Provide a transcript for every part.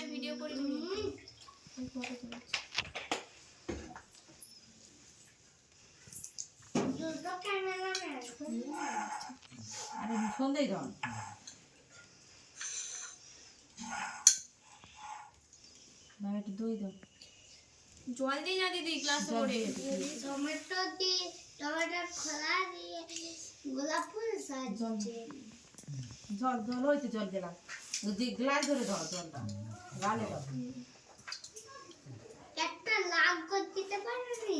video করি সন্ধ্যায় যাও একটু দই দাও জল দিই না দিদি গ্লাসে করে টমেটো দিয়ে টমেটোর খোলা দিয়ে গোলাপ ফুল সাজিয়ে জল জল হইতে জল দিলাম যে গ্লাস ধরে দাও জলটা গালে দাও একটা লাভ করে দিতে পারবি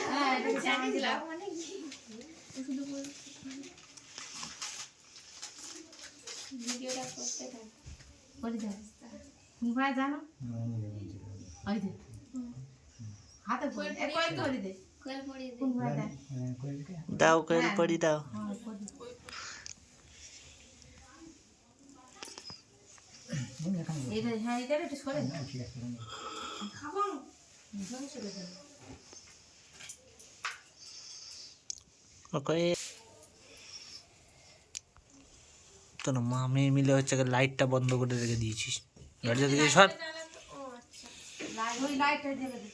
হ্যাঁ এটা জানি দিলাম মানে শুধু ভিডিওটা করতে থাক করে দাও তুমি ভাই জানো ওই দে হাতে কই করে দে কোয়েল পড়ি দে কোন ভাই দাও কোয়েল পড়ি দাও এটা হ্যাঁ এটা একটু সরে খাবো ওকে তো না মামি মিলে হচ্ছে লাইটটা বন্ধ করে রেখে দিয়েছিস গাড়িটা দিকে সর ওই লাইটটা জ্বেলে দে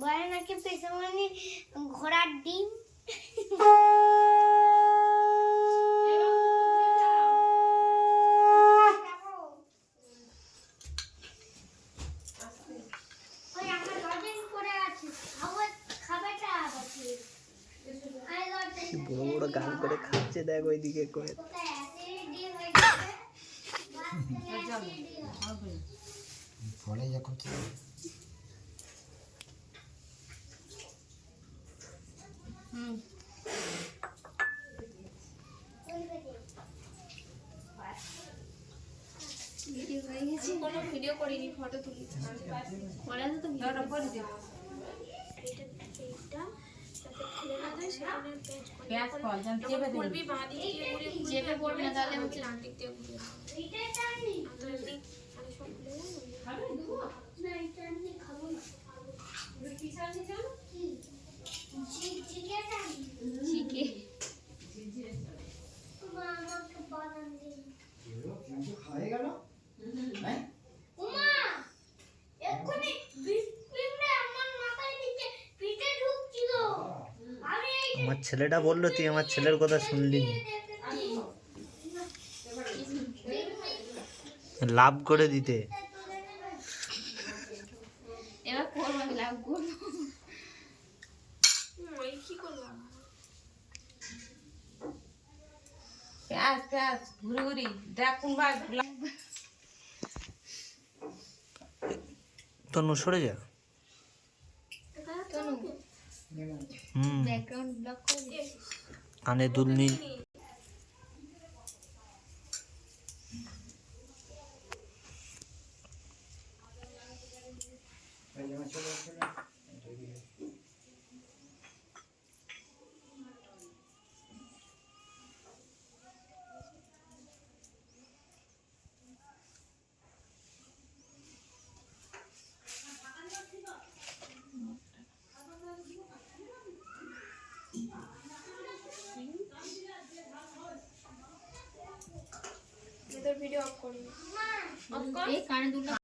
বলে নাকি পেছনে ঘোড়ার ডিম ওই আমার লজেন করে আছে খাবারটা আছে আই লজেন বড় বড় গান করে খাচ্ছে দেখ ওইদিকে করে কোথায় আছে ডিম হয়ে যাবে ফলে যখন কোনো ভিডিও করিনি ফটো তুলেছি পরে তো ভিডিওটা করে দেব এইটা যাতে খুলে না যায় সেখানে পেঁয়াজ কল জান চেপে দে বলবি বাঁধি দিয়ে ঘুরে চেপে পড়বে না তাহলে হচ্ছে ডান দিক দিয়ে ঘুরে এইটা টানি তো এমনি আরে সব খুলে গেল খাবে দেবো না এটা আমি খাবো না তুমি কি চাইনি জানো কি চিকেন টানি চিকে মা আমাকে বানান দিন খাওয়া গেল হ্যাঁ উমা এক্ষুনি বিস্কুটটা আমার মাথায় দিকে পিঠে ঢুকছিল আমি এই আমার ছেলেটা বললো তুই আমার ছেলের কথা শুনলি না লাভ করে দিতে এবার করব লাভ করব ওই কি করলাম প্যাস প্যাস ঘুরে ঘুরি দেখ কোন ভাই তনু সরে যা ব্যাকগ্রাউন্ড ব্লক করে দে কানে দুল নি ভিডিও অফ করি অফ কর এই কানে দুটো